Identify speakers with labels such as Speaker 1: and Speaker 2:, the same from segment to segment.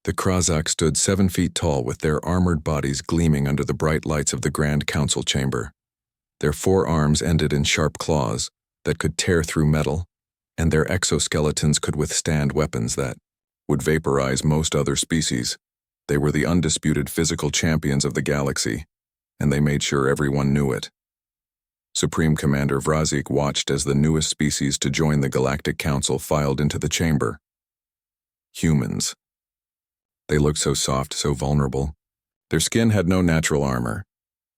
Speaker 1: The Krozak stood 7 feet tall with their armored bodies gleaming under the bright lights of the Grand Council chamber. Their forearms ended in sharp claws that could tear through metal, and their exoskeletons could withstand weapons that would vaporize most other species. They were the undisputed physical champions of the galaxy, and they made sure everyone knew it. Supreme Commander Vrazik watched as the newest species to join the Galactic Council filed into the chamber. Humans. They looked so soft, so vulnerable. Their skin had no natural armor.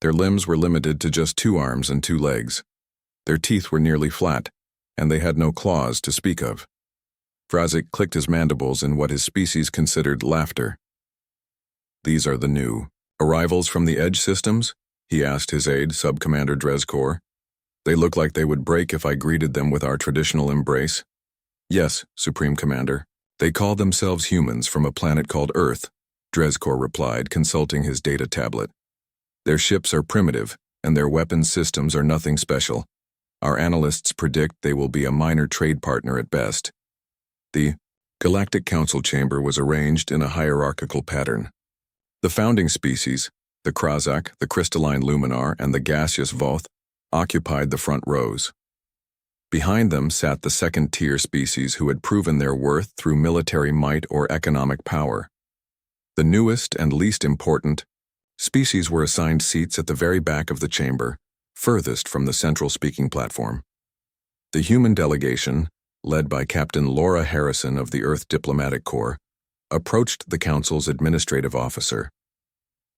Speaker 1: Their limbs were limited to just 2 arms and 2 legs. Their teeth were nearly flat, and they had no claws to speak of. Vrazik clicked his mandibles in what his species considered laughter. "These are the new arrivals from the Edge systems?" he asked his aide, Subcommander Drezkor. "They look like they would break if I greeted them with our traditional embrace." "Yes, Supreme Commander. They call themselves humans from a planet called Earth," Drezkor replied, consulting his data tablet. "Their ships are primitive, and their weapons systems are nothing special. Our analysts predict they will be a minor trade partner at best." The Galactic Council chamber was arranged in a hierarchical pattern. The founding species, the Krozak, the crystalline luminar, and the gaseous Voth, occupied the front rows. Behind them sat the second-tier species who had proven their worth through military might or economic power. The newest and least important species were assigned seats at the very back of the chamber, furthest from the central speaking platform. The human delegation, led by Captain Laura Harrison of the Earth Diplomatic Corps, approached the Council's administrative officer.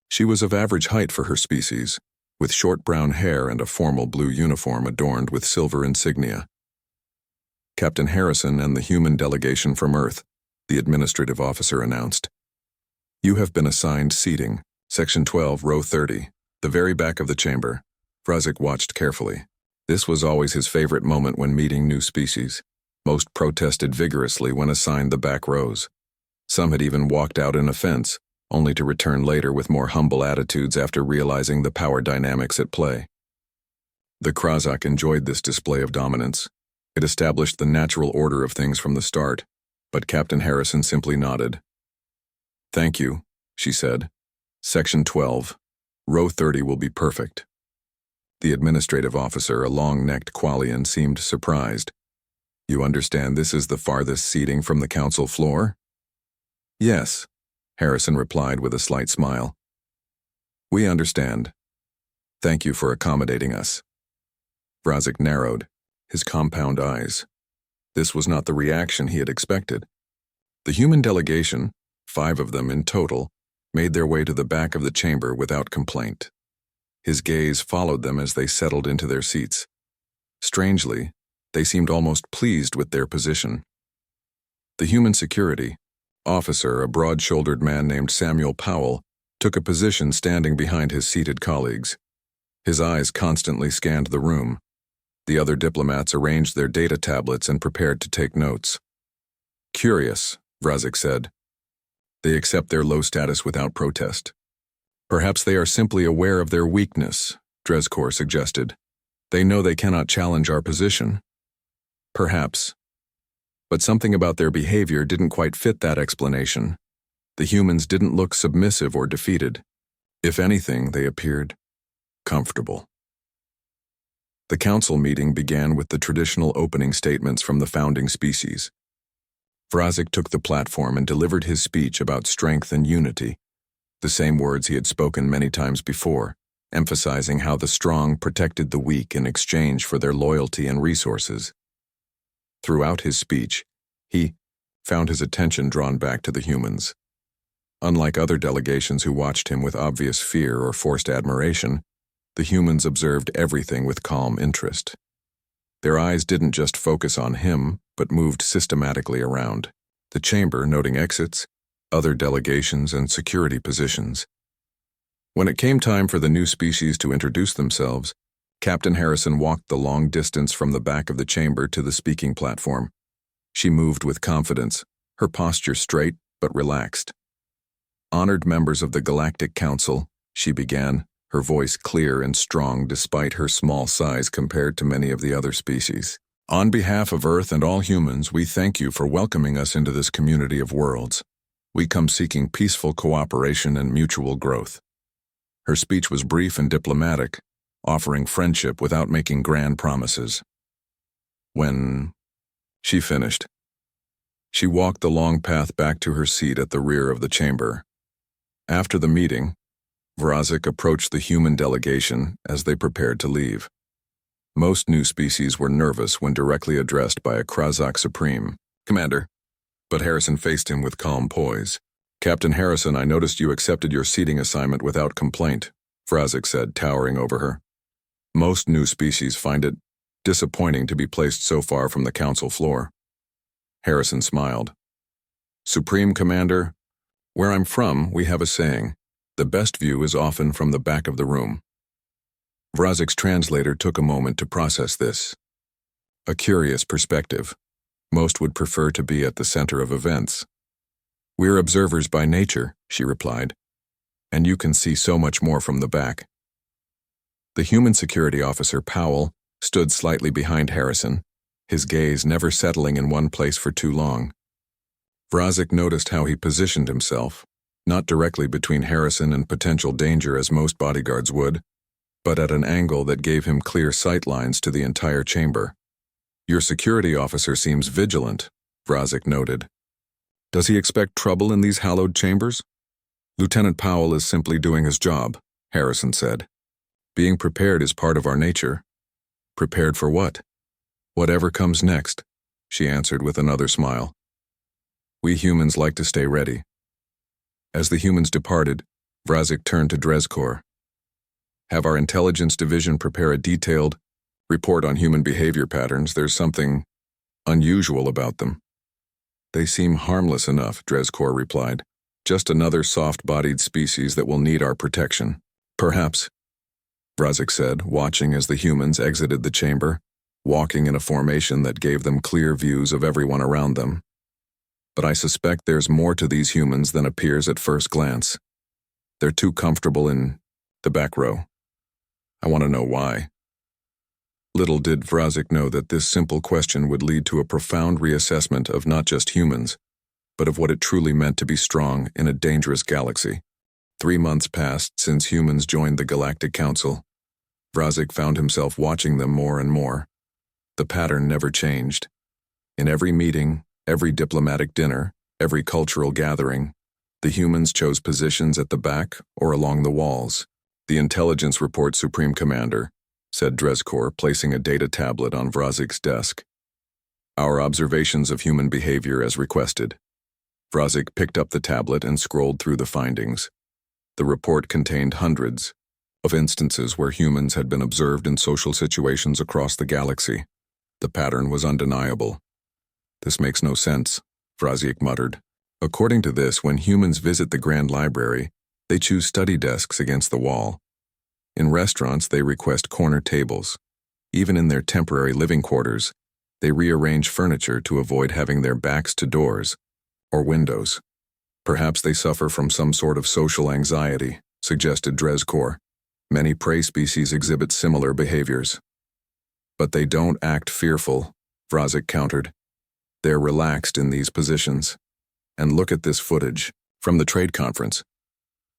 Speaker 1: She was of average height for her species, with short brown hair and a formal blue uniform adorned with silver insignia. "Captain Harrison and the human delegation from Earth," the administrative officer announced. "You have been assigned seating, Section 12, Row 30, the very back of the chamber." Vrazik watched carefully. This was always his favorite moment when meeting new species. Most protested vigorously when assigned the back rows. Some had even walked out in offense, only to return later with more humble attitudes after realizing the power dynamics at play. The Krozak enjoyed this display of dominance. It established the natural order of things from the start, but Captain Harrison simply nodded. "Thank you," she said. "Section 12, Row 30 will be perfect." The administrative officer, a long-necked Qualian, seemed surprised. "You understand this is the farthest seating from the council floor?" "Yes," Harrison replied with a slight smile. "We understand. Thank you for accommodating us." Vrazik narrowed, his compound eyes. This was not the reaction he had expected. The human delegation, 5 of them in total, made their way to the back of the chamber without complaint. His gaze followed them as they settled into their seats. Strangely, they seemed almost pleased with their position. The human security officer, a broad-shouldered man named Samuel Powell, took a position standing behind his seated colleagues. His eyes constantly scanned the room. The other diplomats arranged their data tablets and prepared to take notes. "Curious," Vrazik said. "They accept their low status without protest." "Perhaps they are simply aware of their weakness," Drezkor suggested. "They know they cannot challenge our position." "Perhaps. But something about their behavior didn't quite fit that explanation. The humans didn't look submissive or defeated. If anything, they appeared comfortable." The council meeting began with the traditional opening statements from the founding species. Vrazik took the platform and delivered his speech about strength and unity, the same words he had spoken many times before, emphasizing how the strong protected the weak in exchange for their loyalty and resources. Throughout his speech, he found his attention drawn back to the humans. Unlike other delegations who watched him with obvious fear or forced admiration, the humans observed everything with calm interest. Their eyes didn't just focus on him, but moved systematically around the chamber, noting exits, other delegations, and security positions. When it came time for the new species to introduce themselves, Captain Harrison walked the long distance from the back of the chamber to the speaking platform. She moved with confidence, her posture straight but relaxed. "Honored members of the Galactic Council," she began, her voice clear and strong despite her small size compared to many of the other species. "On behalf of Earth and all humans, we thank you for welcoming us into this community of worlds. We come seeking peaceful cooperation and mutual growth. Her speech was brief and diplomatic, offering friendship without making grand promises. When she finished, she walked the long path back to her seat at the rear of the chamber. After the meeting, Vrazik approached the human delegation as they prepared to leave. Most new species were nervous when directly addressed by a Krazak Supreme, "Commander," but Harrison faced him with calm poise. "Captain Harrison, I noticed you accepted your seating assignment without complaint," Vrazik said, towering over her. Most new species find it disappointing to be placed so far from the council floor. Harrison smiled. "Supreme Commander, where I'm from, we have a saying, the best view is often from the back of the room." Vrazik's translator took a moment to process this. A curious perspective. Most would prefer to be at the center of events. "We're observers by nature," she replied, "and you can see so much more from the back." The human security officer, Powell, stood slightly behind Harrison, his gaze never settling in one place for too long. Vrazik noticed how he positioned himself, not directly between Harrison and potential danger as most bodyguards would, but at an angle that gave him clear sight lines to the entire chamber. "Your security officer seems vigilant," Vrazik noted. "Does he expect trouble in these hallowed chambers?" "Lieutenant Powell is simply doing his job," Harrison said. "Being prepared is part of our nature." "Prepared for what?" "Whatever comes next," she answered with another smile. "We humans like to stay ready." As the humans departed, Vrazik turned to Drezkor. "Have our intelligence division prepare a detailed report on human behavior patterns. There's something unusual about them." "They seem harmless enough," Drezkor replied. "Just another soft-bodied species that will need our protection." "Perhaps," Vrazik said, watching as the humans exited the chamber, walking in a formation that gave them clear views of everyone around them. "But I suspect there's more to these humans than appears at first glance. They're too comfortable in the back row. I want to know why." Little did Vrazik know that this simple question would lead to a profound reassessment of not just humans, but of what it truly meant to be strong in a dangerous galaxy. 3 months passed since humans joined the Galactic Council. Vrazik found himself watching them more and more. The pattern never changed. In every meeting, every diplomatic dinner, every cultural gathering, the humans chose positions at the back or along the walls. "The intelligence report, Supreme Commander," said Drezkor, placing a data tablet on Vrazik's desk. "Our observations of human behavior as requested." Vrazik picked up the tablet and scrolled through the findings. The report contained hundreds of instances where humans had been observed in social situations across the galaxy. The pattern was undeniable. "This makes no sense," Vrazik muttered. "According to this, when humans visit the Grand Library, they choose study desks against the wall. In restaurants, they request corner tables. Even in their temporary living quarters, they rearrange furniture to avoid having their backs to doors or windows. Perhaps they suffer from some sort of social anxiety," suggested Drezkor. "Many prey species exhibit similar behaviors." "But they don't act fearful," Vrazik countered. "They're relaxed in these positions. And look at this footage from the trade conference."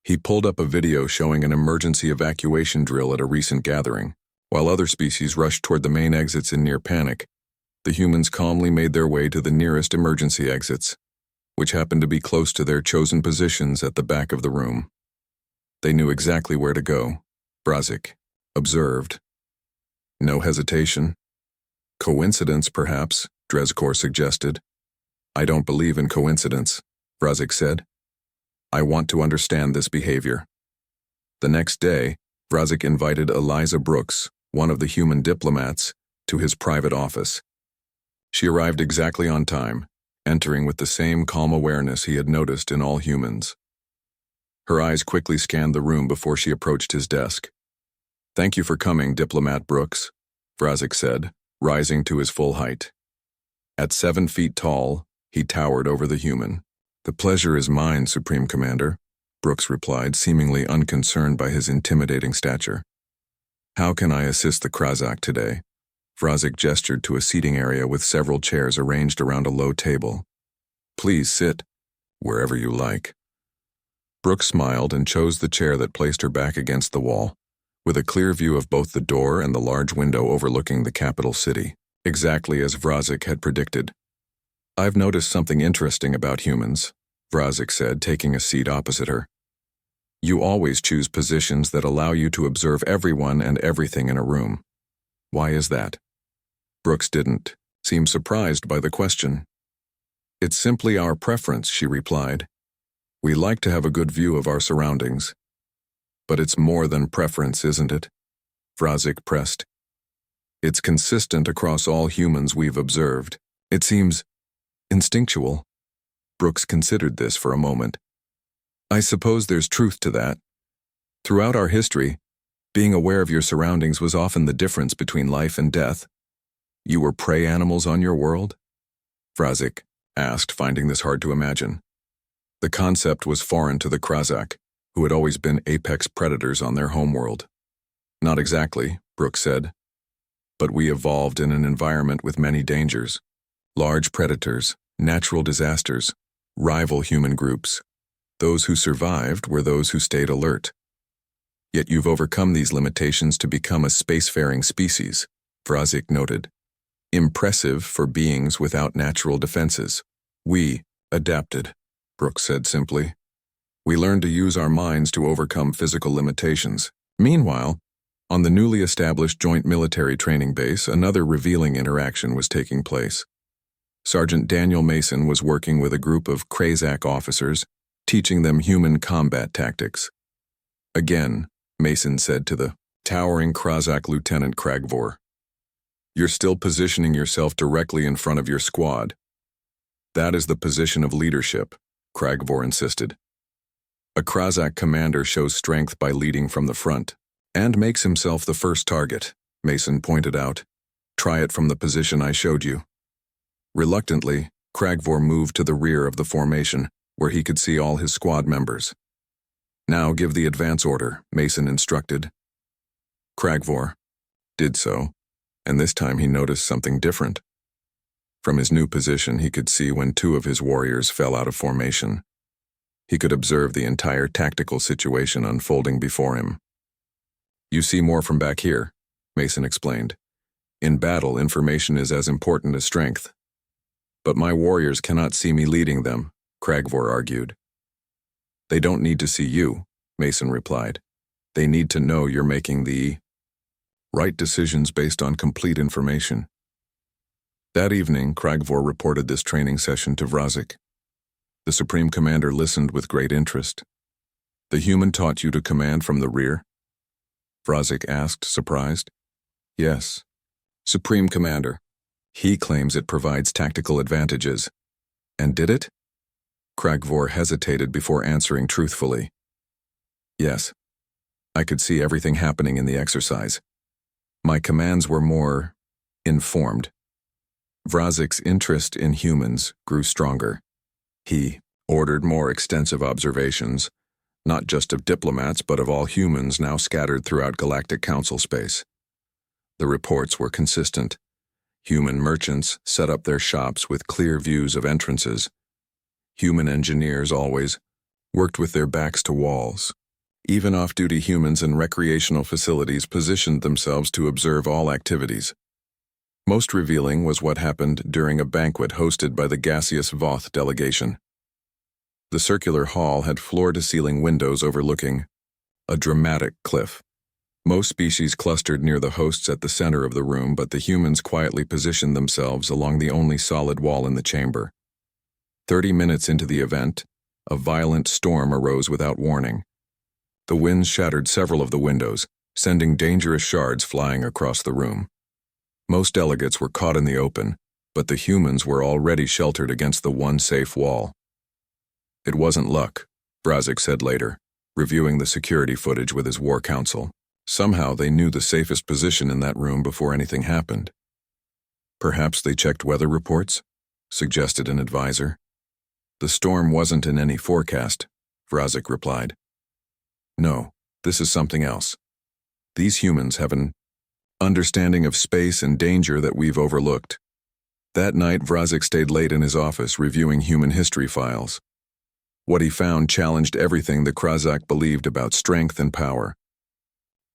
Speaker 1: He pulled up a video showing an emergency evacuation drill at a recent gathering. While other species rushed toward the main exits in near panic, the humans calmly made their way to the nearest emergency exits, which happened to be close to their chosen positions at the back of the room. They knew exactly where to go, Vrazik observed. "No hesitation." "Coincidence, perhaps," Drezkor suggested. "I don't believe in coincidence," Vrazik said. "I want to understand this behavior." The next day, Vrazik invited Eliza Brooks, one of the human diplomats, to his private office. She arrived exactly on time, entering with the same calm awareness he had noticed in all humans. Her eyes quickly scanned the room before she approached his desk. "Thank you for coming, Diplomat Brooks," Vrazik said, rising to his full height. At 7 feet tall, he towered over the human. "The pleasure is mine, Supreme Commander," Brooks replied, seemingly unconcerned by his intimidating stature. "How can I assist the Krazak today?" Vrazik gestured to a seating area with several chairs arranged around a low table. "Please sit," Wherever you like. Brooke smiled and chose the chair that placed her back against the wall, with a clear view of both the door and the large window overlooking the capital city, exactly as Vrazik had predicted. I've noticed something interesting about humans, Vrazik said, taking a seat opposite her. You always choose positions that allow you to observe everyone and everything in a room. Why is that? Brooks didn't seem surprised by the question. It's simply our preference, she replied. We like to have a good view of our surroundings. But it's more than preference, isn't it? Vrazik pressed. It's consistent across all humans we've observed. It seems instinctual. Brooks considered this for a moment. I suppose there's truth to that. Throughout our history, being aware of your surroundings was often the difference between life and death. You were prey animals on your world? Vrazik asked, finding this hard to imagine. The concept was foreign to the Krazak, who had always been apex predators on their homeworld. Not exactly, Brooks said. But we evolved in an environment with many dangers. Large predators, natural disasters, rival human groups. Those who survived were those who stayed alert. Yet you've overcome these limitations to become a spacefaring species, Vrazik noted. Impressive for beings without natural defenses. We adapted, Brooks said simply. We learned to use our minds to overcome physical limitations. Meanwhile, on the newly established Joint Military Training Base, another revealing interaction was taking place. Sergeant Daniel Mason was working with a group of Krazak officers, teaching them human combat tactics. Again, Mason said to the towering Krazak Lieutenant Kragvor, "You're still positioning yourself directly in front of your squad." "That is the position of leadership," Kragvor insisted. "A Krazak commander shows strength by leading from the front, and makes himself the first target," Mason pointed out. "Try it from the position I showed you." Reluctantly, Kragvor moved to the rear of the formation, where he could see all his squad members. "Now give the advance order," Mason instructed. Kragvor did so, and this time he noticed something different. From his new position, he could see when two of his warriors fell out of formation. He could observe the entire tactical situation unfolding before him. "You see more from back here," Mason explained. "In battle, information is as important as strength." "But my warriors cannot see me leading them," Kragvor argued. "They don't need to see you," Mason replied. "They need to know you're making the right decisions based on complete information." That evening, Kragvor reported this training session to Vrazik. The Supreme Commander listened with great interest. "The human taught you to command from the rear?" Vrazik asked, surprised. "Yes. Supreme Commander. He claims it provides tactical advantages." "And did it?" Kragvor hesitated before answering truthfully. "Yes. I could see everything happening in the exercise. My commands were more informed." Vrazik's interest in humans grew stronger. He ordered more extensive observations, not just of diplomats but of all humans now scattered throughout Galactic Council space. The reports were consistent. Human merchants set up their shops with clear views of entrances. Human engineers always worked with their backs to walls. Even off-duty humans in recreational facilities positioned themselves to observe all activities. Most revealing was what happened during a banquet hosted by the gaseous Voth delegation. The circular hall had floor-to-ceiling windows overlooking a dramatic cliff. Most species clustered near the hosts at the center of the room, but the humans quietly positioned themselves along the only solid wall in the chamber. 30 minutes into the event, a violent storm arose without warning. The winds shattered several of the windows, sending dangerous shards flying across the room. Most delegates were caught in the open, but the humans were already sheltered against the one safe wall. "It wasn't luck," Vrazik said later, reviewing the security footage with his war council. "Somehow they knew the safest position in that room before anything happened." "Perhaps they checked weather reports?" suggested an advisor. "The storm wasn't in any forecast," Vrazik replied. "No, this is something else. These humans have an understanding of space and danger that we've overlooked." That night, Vrazik stayed late in his office reviewing human history files. What he found challenged everything the Krazak believed about strength and power.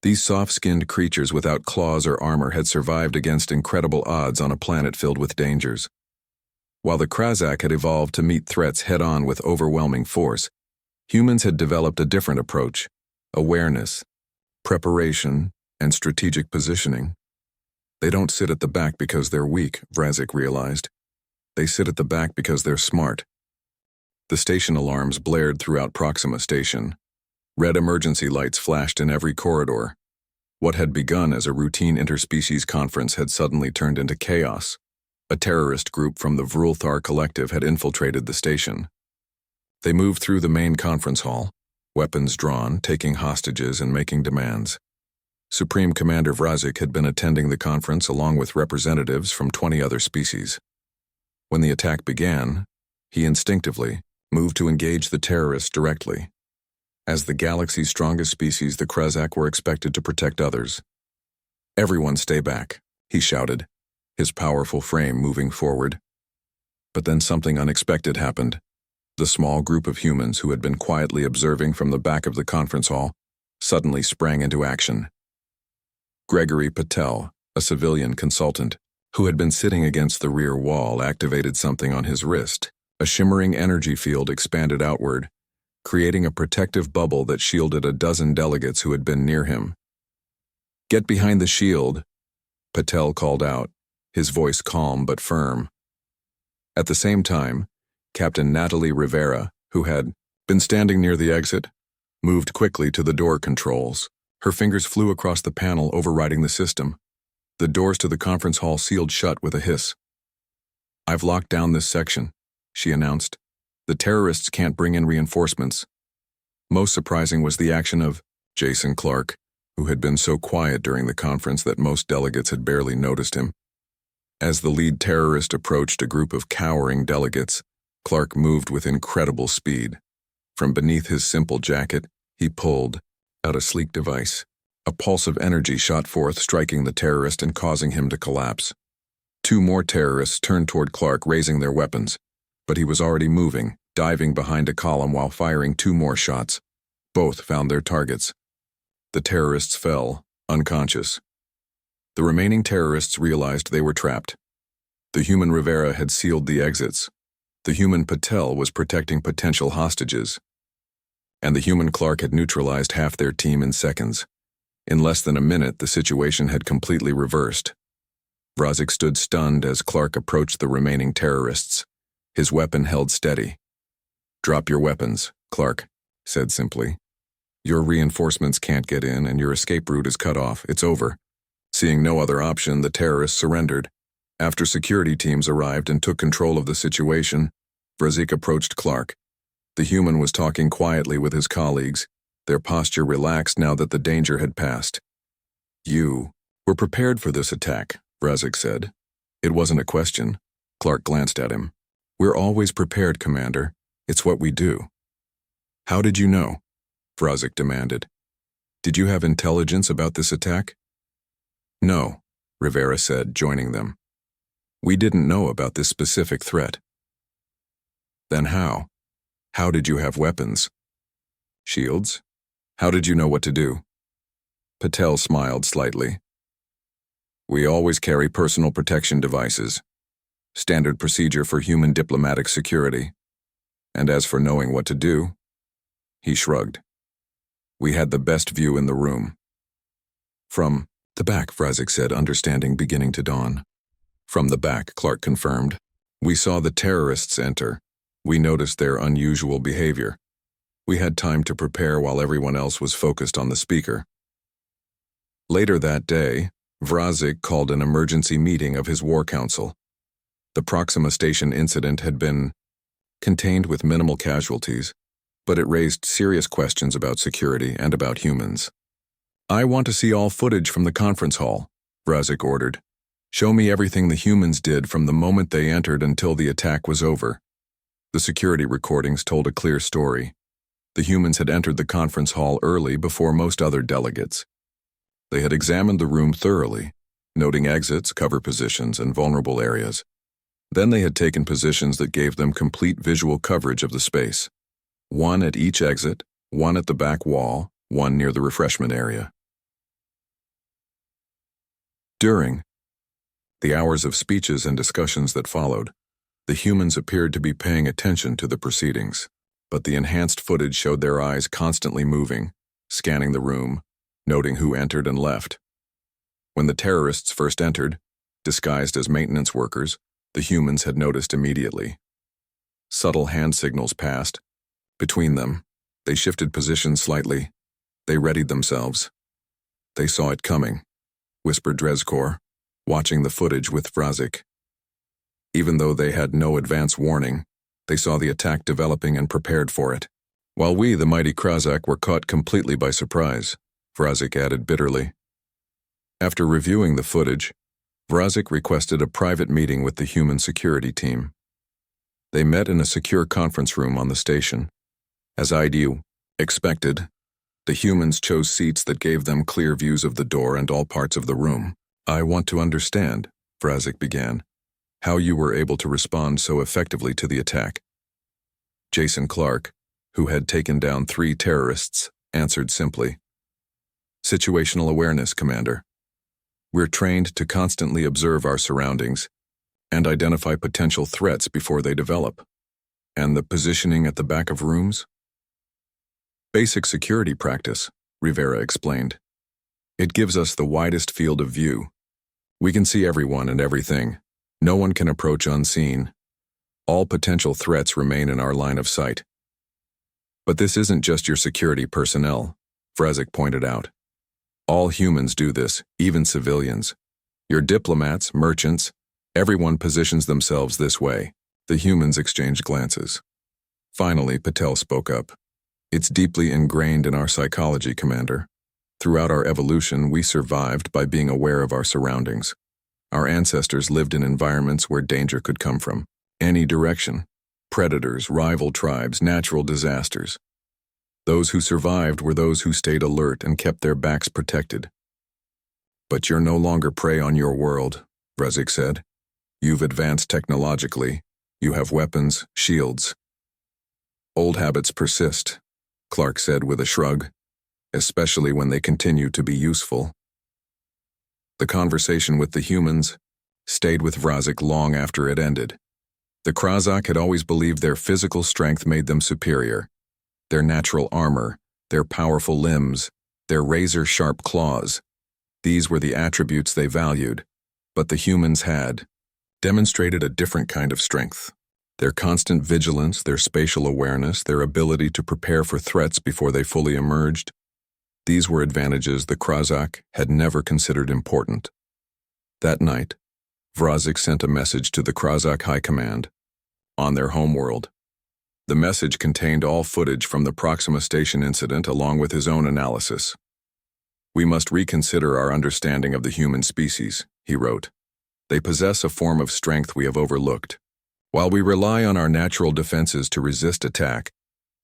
Speaker 1: These soft-skinned creatures without claws or armor had survived against incredible odds on a planet filled with dangers. While the Krazak had evolved to meet threats head-on with overwhelming force, humans had developed a different approach: awareness, preparation, and strategic positioning. They don't sit at the back because they're weak, Vrazik realized. They sit at the back because they're smart. The station alarms blared throughout Proxima Station. Red emergency lights flashed in every corridor. What had begun as a routine interspecies conference had suddenly turned into chaos. A terrorist group from the Vrulthar Collective had infiltrated the station. They moved through the main conference hall, weapons drawn, taking hostages and making demands. Supreme Commander Vrazik had been attending the conference along with representatives from 20 other species. When the attack began, he instinctively moved to engage the terrorists directly. As the galaxy's strongest species, the Krazak were expected to protect others. "Everyone stay back," he shouted, his powerful frame moving forward. But then something unexpected happened. The small group of humans who had been quietly observing from the back of the conference hall suddenly sprang into action. Gregory Patel, a civilian consultant, who had been sitting against the rear wall, activated something on his wrist. A shimmering energy field expanded outward, creating a protective bubble that shielded a dozen delegates who had been near him. "Get behind the shield," Patel called out, his voice calm but firm. At the same time, Captain Natalie Rivera, who had been standing near the exit, moved quickly to the door controls. Her fingers flew across the panel overriding the system. The doors to the conference hall sealed shut with a hiss. "I've locked down this section," she announced. "The terrorists can't bring in reinforcements." Most surprising was the action of Jason Clark, who had been so quiet during the conference that most delegates had barely noticed him. As the lead terrorist approached a group of cowering delegates, Clark moved with incredible speed. From beneath his simple jacket, he pulled out a sleek device. A pulse of energy shot forth, striking the terrorist and causing him to collapse. Two more terrorists turned toward Clark, raising their weapons. But he was already moving, diving behind a column while firing two more shots. Both found their targets. The terrorists fell, unconscious. The remaining terrorists realized they were trapped. The human Rivera had sealed the exits. The human Patel was protecting potential hostages. And the human Clark had neutralized half their team in seconds. In less than a minute, the situation had completely reversed. Vrazik stood stunned as Clark approached the remaining terrorists. His weapon held steady. "Drop your weapons," Clark said simply. "Your reinforcements can't get in and your escape route is cut off. It's over." Seeing no other option, the terrorists surrendered. After security teams arrived and took control of the situation, Vrazik approached Clark. The human was talking quietly with his colleagues, their posture relaxed now that the danger had passed. "You were prepared for this attack," Vrazik said. It wasn't a question. Clark glanced at him. "We're always prepared, Commander. It's what we do." "How did you know?" Vrazik demanded. "Did you have intelligence about this attack?" "No," Rivera said, joining them. "We didn't know about this specific threat." "Then how? How did you have weapons?" "Shields? How did you know what to do?" Patel smiled slightly. "We always carry personal protection devices. Standard procedure for human diplomatic security. And as for knowing what to do," he shrugged. "We had the best view in the room." "From the back," Vrazik said, understanding beginning to dawn. "From the back," Clark confirmed. "We saw the terrorists enter. We noticed their unusual behavior. We had time to prepare while everyone else was focused on the speaker." Later that day, Vrazik called an emergency meeting of his war council. The Proxima Station incident had been contained with minimal casualties, but it raised serious questions about security and about humans. "I want to see all footage from the conference hall," Vrazik ordered. "Show me everything the humans did from the moment they entered until the attack was over." The security recordings told a clear story. The humans had entered the conference hall early before most other delegates. They had examined the room thoroughly, noting exits, cover positions, and vulnerable areas. Then they had taken positions that gave them complete visual coverage of the space. one at each exit, one at the back wall, one near the refreshment area. During the hours of speeches and discussions that followed, the humans appeared to be paying attention to the proceedings, but the enhanced footage showed their eyes constantly moving, scanning the room, noting who entered and left. When the terrorists first entered, disguised as maintenance workers, the humans had noticed immediately. Subtle hand signals passed. Between them, they shifted positions slightly. They readied themselves. They saw it coming, whispered Drezkor, watching the footage with Vrazik. Even though they had no advance warning, they saw the attack developing and prepared for it. While we, the mighty Krazak, were caught completely by surprise, Vrazik added bitterly. After reviewing the footage, Vrazik requested a private meeting with the human security team. They met in a secure conference room on the station. As IDU expected, the humans chose seats that gave them clear views of the door and all parts of the room. I want to understand, Vrazik began, how you were able to respond so effectively to the attack. Jason Clark, who had taken down 3 terrorists, answered simply. Situational awareness, Commander. We're trained to constantly observe our surroundings and identify potential threats before they develop. And the positioning at the back of rooms? Basic security practice, Rivera explained. It gives us the widest field of view. We can see everyone and everything. No one can approach unseen. All potential threats remain in our line of sight. But this isn't just your security personnel, Vrazik pointed out. All humans do this, even civilians. Your diplomats, merchants, everyone positions themselves this way. The humans exchanged glances. Finally, Patel spoke up. It's deeply ingrained in our psychology, Commander. Throughout our evolution, we survived by being aware of our surroundings. Our ancestors lived in environments where danger could come from any direction. Predators, rival tribes, natural disasters. Those who survived were those who stayed alert and kept their backs protected. But you're no longer prey on your world, Vrazik said. You've advanced technologically. You have weapons, shields. Old habits persist, Clark said with a shrug, especially when they continue to be useful. The conversation with the humans stayed with Vrazik long after it ended. The Krazak had always believed their physical strength made them superior. Their natural armor, their powerful limbs, their razor-sharp claws. These were the attributes they valued, but the humans had demonstrated a different kind of strength. Their constant vigilance, their spatial awareness, their ability to prepare for threats before they fully emerged. These were advantages the Krazak had never considered important. That night, Vrazik sent a message to the Krazak High Command on their homeworld. The message contained all footage from the Proxima Station incident along with his own analysis. We must reconsider our understanding of the human species, he wrote. They possess a form of strength we have overlooked. While we rely on our natural defenses to resist attack,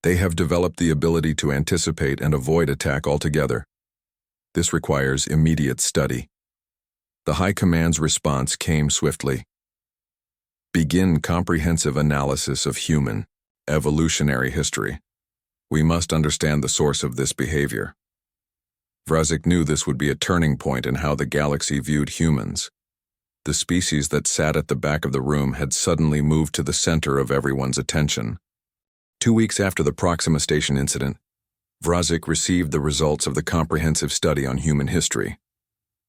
Speaker 1: they have developed the ability to anticipate and avoid attack altogether. This requires immediate study. The High Command's response came swiftly. Begin comprehensive analysis of human, evolutionary history. We must understand the source of this behavior. Vrazik knew this would be a turning point in how the galaxy viewed humans. The species that sat at the back of the room had suddenly moved to the center of everyone's attention. 2 weeks after the Proxima Station incident, Vrazik received the results of the comprehensive study on human history.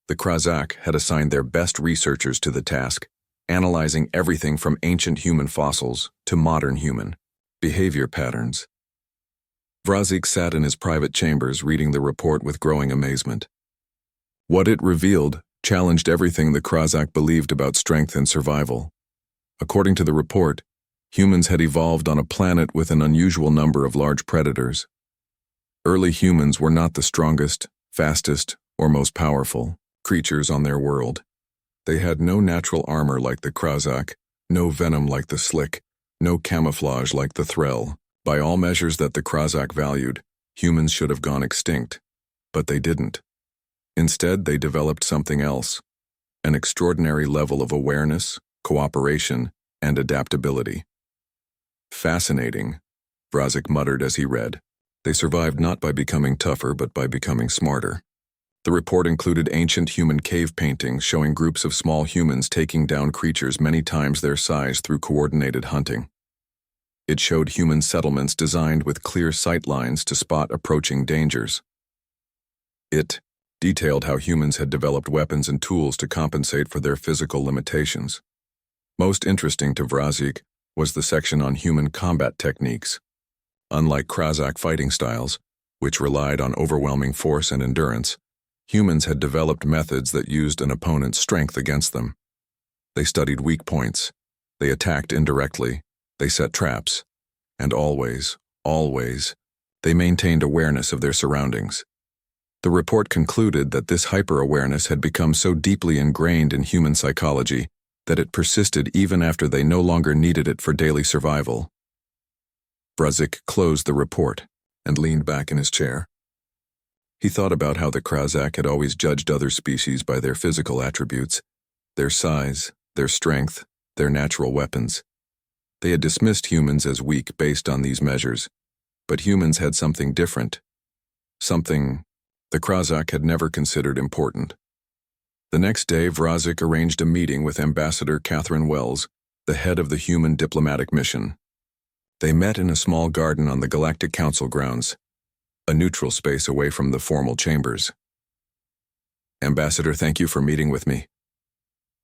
Speaker 1: The Krazak had assigned their best researchers to the task, analyzing everything from ancient human fossils to modern human behavior patterns. Vrazik sat in his private chambers reading the report with growing amazement. What it revealed challenged everything the Krazak believed about strength and survival. According to the report, humans had evolved on a planet with an unusual number of large predators. Early humans were not the strongest, fastest, or most powerful creatures on their world. They had no natural armor like the Krazak, no venom like the Slick, no camouflage like the Threll. By all measures that the Krazak valued, humans should have gone extinct. But they didn't. Instead, they developed something else, an extraordinary level of awareness, cooperation, and adaptability. Fascinating, Vrazik muttered as he read. They survived not by becoming tougher, but by becoming smarter. The report included ancient human cave paintings showing groups of small humans taking down creatures many times their size through coordinated hunting. It showed human settlements designed with clear sight lines to spot approaching dangers. It detailed how humans had developed weapons and tools to compensate for their physical limitations. Most interesting to Vrazik was the section on human combat techniques. Unlike Krazakh fighting styles, which relied on overwhelming force and endurance, humans had developed methods that used an opponent's strength against them. They studied weak points, they attacked indirectly, they set traps, and always, they maintained awareness of their surroundings. The report concluded that this hyper-awareness had become so deeply ingrained in human psychology that it persisted even after they no longer needed it for daily survival. Vrazik closed the report and leaned back in his chair. He thought about how the Krazakh had always judged other species by their physical attributes, their size, their strength, their natural weapons. They had dismissed humans as weak based on these measures, but humans had something different, something the Krazakh had never considered important. The next day, Vrazik arranged a meeting with Ambassador Catherine Wells, the head of the human diplomatic mission. They met in a small garden on the Galactic Council grounds, a neutral space away from the formal chambers. "Ambassador, thank you for meeting with me,"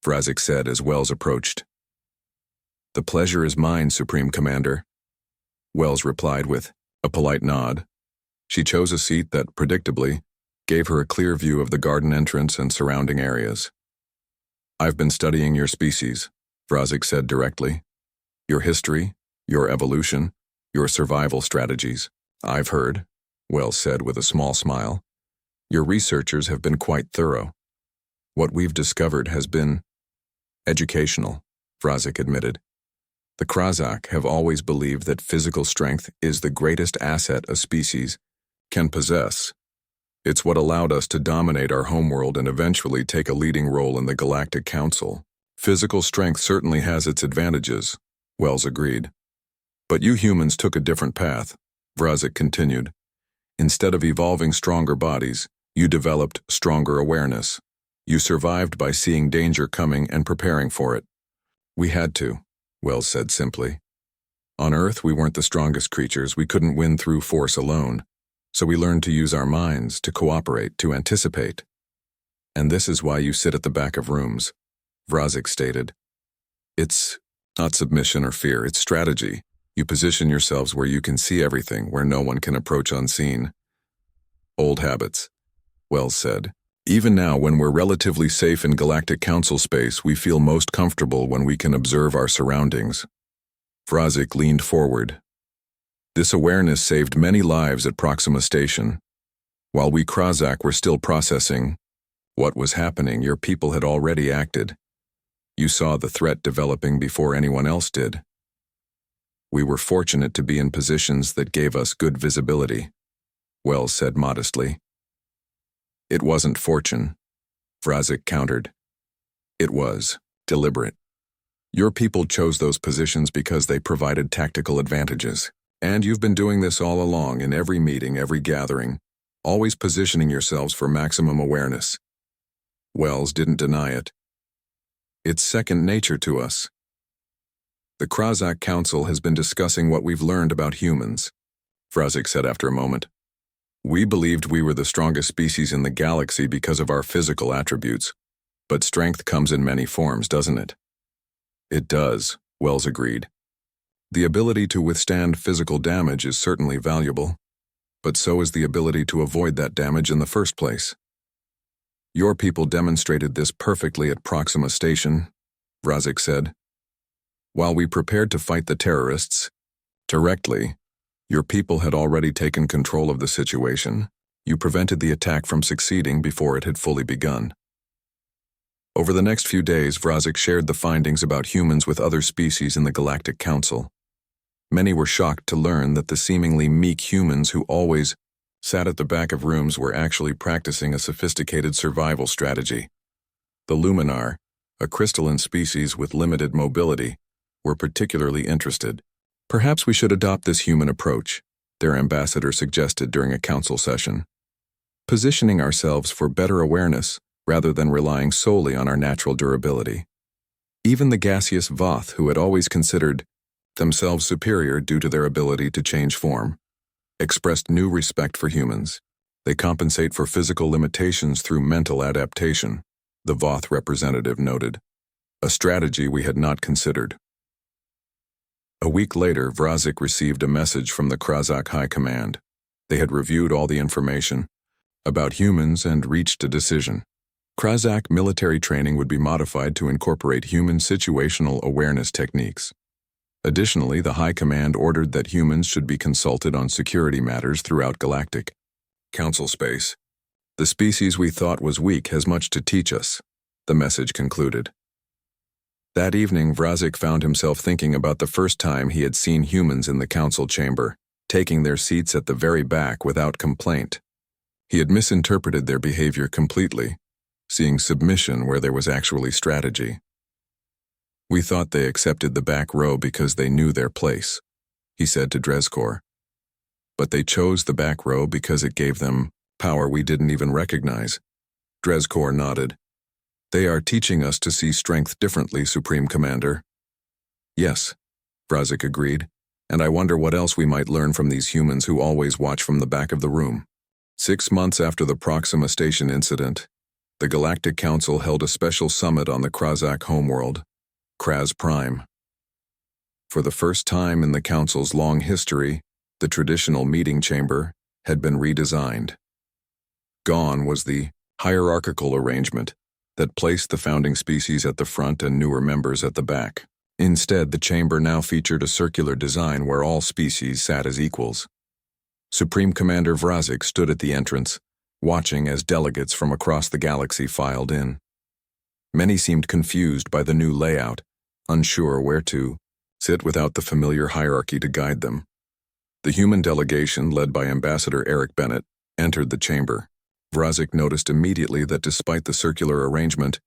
Speaker 1: Vrazik said as Wells approached. "The pleasure is mine, Supreme Commander," Wells replied with a polite nod. She chose a seat that, predictably, gave her a clear view of the garden entrance and surrounding areas. "I've been studying your species," Vrazik said directly. "Your history, your evolution, your survival strategies. I've heard," Wells said with a small smile. "Your researchers have been quite thorough. What we've discovered has been educational," Vrazik admitted. "The Krazakh have always believed that physical strength is the greatest asset a species can possess. It's what allowed us to dominate our homeworld and eventually take a leading role in the Galactic Council. Physical strength certainly has its advantages," Wells agreed. "But you humans took a different path," Vrazik continued. "Instead of evolving stronger bodies, you developed stronger awareness. You survived by seeing danger coming and preparing for it." "We had to," Wells said simply. "On Earth, we weren't the strongest creatures. We couldn't win through force alone. So we learned to use our minds, to cooperate, to anticipate. And this is why you sit at the back of rooms," Vrazik stated. "It's not submission or fear, it's strategy. You position yourselves where you can see everything, where no one can approach unseen." "Old habits," Wells said. "Even now, when we're relatively safe in Galactic Council space, we feel most comfortable when we can observe our surroundings." Vrazik leaned forward. "This awareness saved many lives at Proxima Station. While we Krazakh were still processing what was happening, your people had already acted. You saw the threat developing before anyone else did. We were fortunate to be in positions that gave us good visibility," Wells said modestly. "It wasn't fortune," Vrazik countered. "It was deliberate. Your people chose those positions because they provided tactical advantages. And you've been doing this all along in every meeting, every gathering, always positioning yourselves for maximum awareness." Wells didn't deny it. "It's second nature to us. The Krazakh Council has been discussing what we've learned about humans," Vrazik said after a moment. "We believed we were the strongest species in the galaxy because of our physical attributes. But strength comes in many forms, doesn't it?" "It does," Wells agreed. "The ability to withstand physical damage is certainly valuable, but so is the ability to avoid that damage in the first place. Your people demonstrated this perfectly at Proxima Station," Vrazik said. "While we prepared to fight the terrorists directly, your people had already taken control of the situation. You prevented the attack from succeeding before it had fully begun." Over the next few days, Vrazik shared the findings about humans with other species in the Galactic Council. Many were shocked to learn that the seemingly meek humans who always sat at the back of rooms were actually practicing a sophisticated survival strategy. The Luminar, a crystalline species with limited mobility, were particularly interested. Perhaps we should adopt this human approach, their ambassador suggested during a council session, positioning ourselves for better awareness rather than relying solely on our natural durability. Even the gaseous Voth, who had always considered themselves superior due to their ability to change form, expressed new respect for humans. They compensate for physical limitations through mental adaptation, the Voth representative noted, a strategy we had not considered. A week later, Vrazik received a message from the Krazak High Command. They had reviewed all the information about humans and reached a decision. Krazak military training would be modified to incorporate human situational awareness techniques. Additionally, the High Command ordered that humans should be consulted on security matters throughout Galactic Council space. The species we thought was weak has much to teach us, the message concluded. That evening, Vrazik found himself thinking about the first time he had seen humans in the council chamber, taking their seats at the very back without complaint. He had misinterpreted their behavior completely, seeing submission where there was actually strategy. We thought they accepted the back row because they knew their place, he said to Drezkor. But they chose the back row because it gave them power we didn't even recognize. Drezkor nodded. They are teaching us to see strength differently, Supreme Commander. Yes, Vrazik agreed, and I wonder what else we might learn from these humans who always watch from the back of the room. 6 months after the Proxima Station incident, the Galactic Council held a special summit on the Krazak homeworld, Kraz Prime. For the first time in the Council's long history, the traditional meeting chamber had been redesigned. Gone was the hierarchical arrangement that placed the founding species at the front and newer members at the back. Instead, the chamber now featured a circular design where all species sat as equals. Supreme Commander Vrazik stood at the entrance, watching as delegates from across the galaxy filed in. Many seemed confused by the new layout, unsure where to sit without the familiar hierarchy to guide them. The human delegation, led by Ambassador Eric Bennett, entered the chamber. Vrazik noticed immediately that despite the circular arrangement,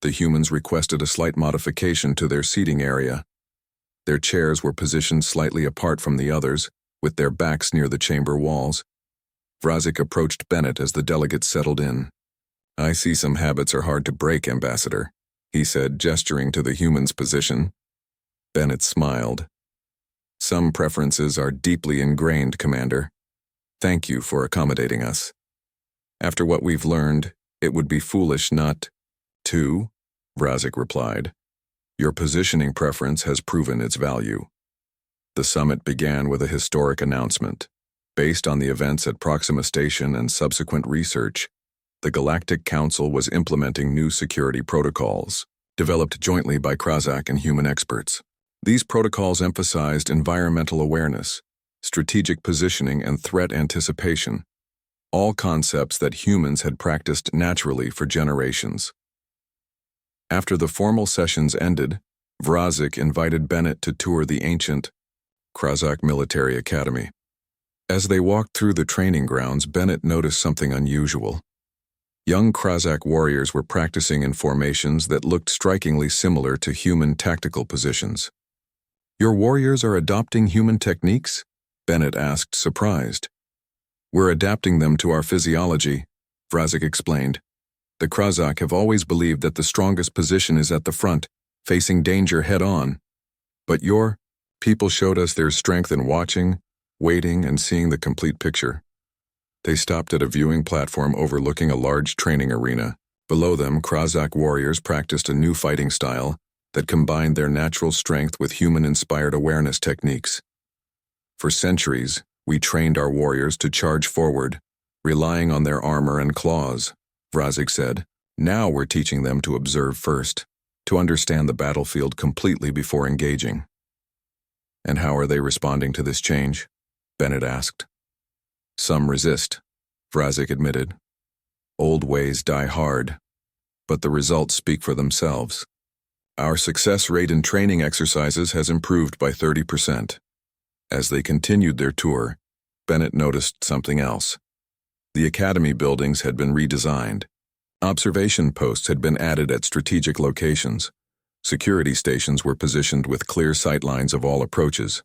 Speaker 1: the humans requested a slight modification to their seating area. Their chairs were positioned slightly apart from the others, with their backs near the chamber walls. Vrazik approached Bennett as the delegates settled in. I see some habits are hard to break, Ambassador, he said, gesturing to the human's position. Bennett smiled. Some preferences are deeply ingrained, Commander. Thank you for accommodating us. After what we've learned, it would be foolish not to, Vrazik replied. Your positioning preference has proven its value. The summit began with a historic announcement. Based on the events at Proxima Station and subsequent research, the Galactic Council was implementing new security protocols, developed jointly by Krazak and human experts. These protocols emphasized environmental awareness, strategic positioning, and threat anticipation, all concepts that humans had practiced naturally for generations. After the formal sessions ended, Vrazik invited Bennett to tour the ancient Krazak Military Academy. As they walked through the training grounds, Bennett noticed something unusual. Young Krazak warriors were practicing in formations that looked strikingly similar to human tactical positions. Your warriors are adopting human techniques? Bennett asked, surprised. We're adapting them to our physiology, Vrazik explained. The Krazak have always believed that the strongest position is at the front, facing danger head-on. But your people showed us their strength in watching, waiting, and seeing the complete picture. They stopped at a viewing platform overlooking a large training arena. Below them, Krazak warriors practiced a new fighting style that combined their natural strength with human-inspired awareness techniques. For centuries, we trained our warriors to charge forward, relying on their armor and claws, Vrazik said. Now we're teaching them to observe first, to understand the battlefield completely before engaging. And how are they responding to this change? Bennett asked. Some resist, Vrazik admitted. Old ways die hard, but the results speak for themselves. Our success rate in training exercises has improved by 30%. As they continued their tour, Bennett noticed something else. The academy buildings had been redesigned. Observation posts had been added at strategic locations. Security stations were positioned with clear sightlines of all approaches.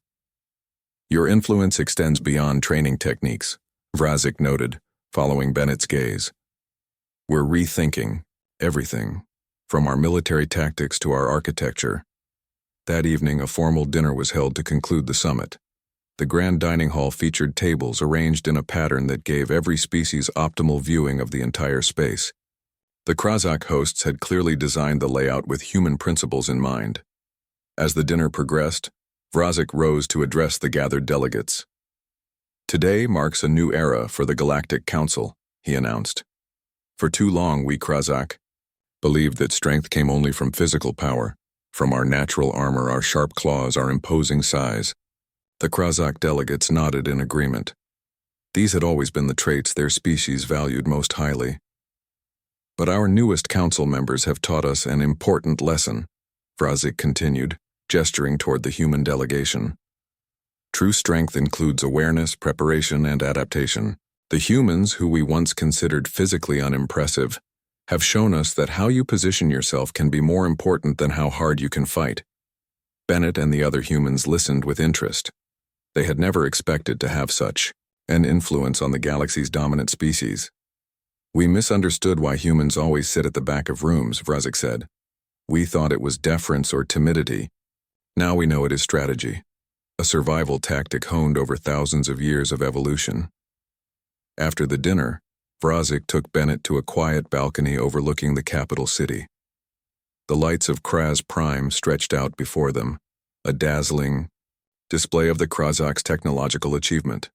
Speaker 1: Your influence extends beyond training techniques, Vrazik noted, following Bennett's gaze. We're rethinking everything, from our military tactics to our architecture. That evening, a formal dinner was held to conclude the summit. The grand dining hall featured tables arranged in a pattern that gave every species optimal viewing of the entire space. The Krazak hosts had clearly designed the layout with human principles in mind. As the dinner progressed, Vrazik rose to address the gathered delegates. Today marks a new era for the Galactic Council, he announced. For too long, we Krazak believed that strength came only from physical power, from our natural armor, our sharp claws, our imposing size. The Krazak delegates nodded in agreement. These had always been the traits their species valued most highly. But our newest council members have taught us an important lesson, Vrazik continued, gesturing toward the human delegation. True strength includes awareness, preparation, and adaptation. The humans, who we once considered physically unimpressive, have shown us that how you position yourself can be more important than how hard you can fight. Bennett and the other humans listened with interest. They had never expected to have such an influence on the galaxy's dominant species. We misunderstood why humans always sit at the back of rooms, Vrazik said. We thought it was deference or timidity. Now we know it is strategy, a survival tactic honed over thousands of years of evolution. After the dinner, Vrazik took Bennett to a quiet balcony overlooking the capital city. The lights of Kraz Prime stretched out before them, a dazzling display of the Krazak's technological achievement.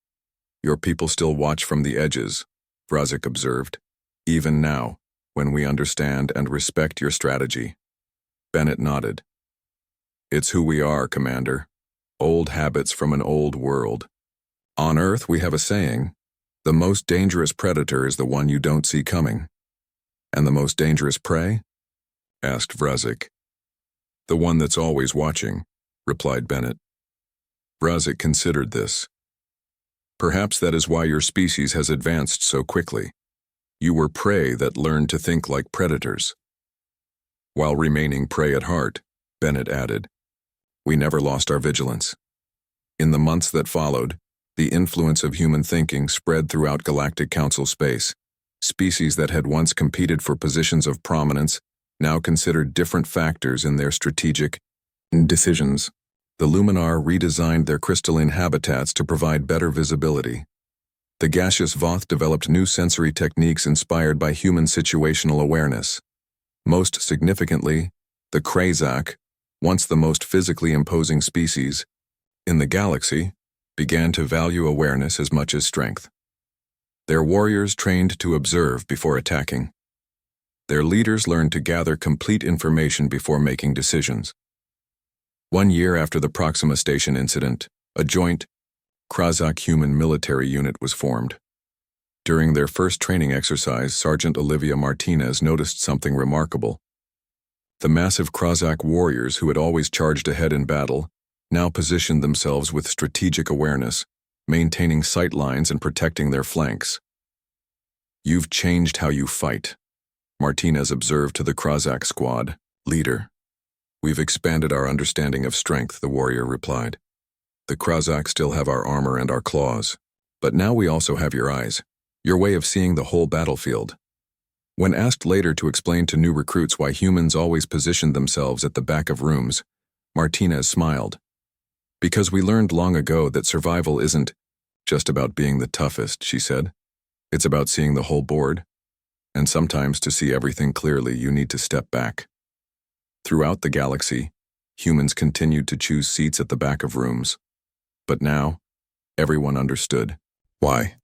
Speaker 1: Your people still watch from the edges, Vrazik observed, even now, when we understand and respect your strategy. Bennett nodded. It's who we are, Commander. Old habits from an old world. On Earth, we have a saying, the most dangerous predator is the one you don't see coming. And the most dangerous prey? Asked Vrazik. The one that's always watching, replied Bennett. Vrazik considered this. Perhaps that is why your species has advanced so quickly. You were prey that learned to think like predators. While remaining prey at heart, Bennett added, we never lost our vigilance. In the months that followed, the influence of human thinking spread throughout Galactic Council space. Species that had once competed for positions of prominence now considered different factors in their strategic decisions. The Luminar redesigned their crystalline habitats to provide better visibility. The gaseous Voth developed new sensory techniques inspired by human situational awareness. Most significantly, the Krazak, once the most physically imposing species in the galaxy, began to value awareness as much as strength. Their warriors trained to observe before attacking. Their leaders learned to gather complete information before making decisions. 1 year after the Proxima Station incident, a joint Krazak human military unit was formed. During their first training exercise, Sergeant Olivia Martinez noticed something remarkable. The massive Krazak warriors who had always charged ahead in battle now positioned themselves with strategic awareness, maintaining sight lines and protecting their flanks. You've changed how you fight, Martinez observed to the Krazak squad leader. We've expanded our understanding of strength, the warrior replied. The Krazak still have our armor and our claws, but now we also have your eyes, your way of seeing the whole battlefield. When asked later to explain to new recruits why humans always positioned themselves at the back of rooms, Martinez smiled. Because we learned long ago that survival isn't just about being the toughest, she said. It's about seeing the whole board. And sometimes to see everything clearly, you need to step back. Throughout the galaxy, humans continued to choose seats at the back of rooms. But now, everyone understood why.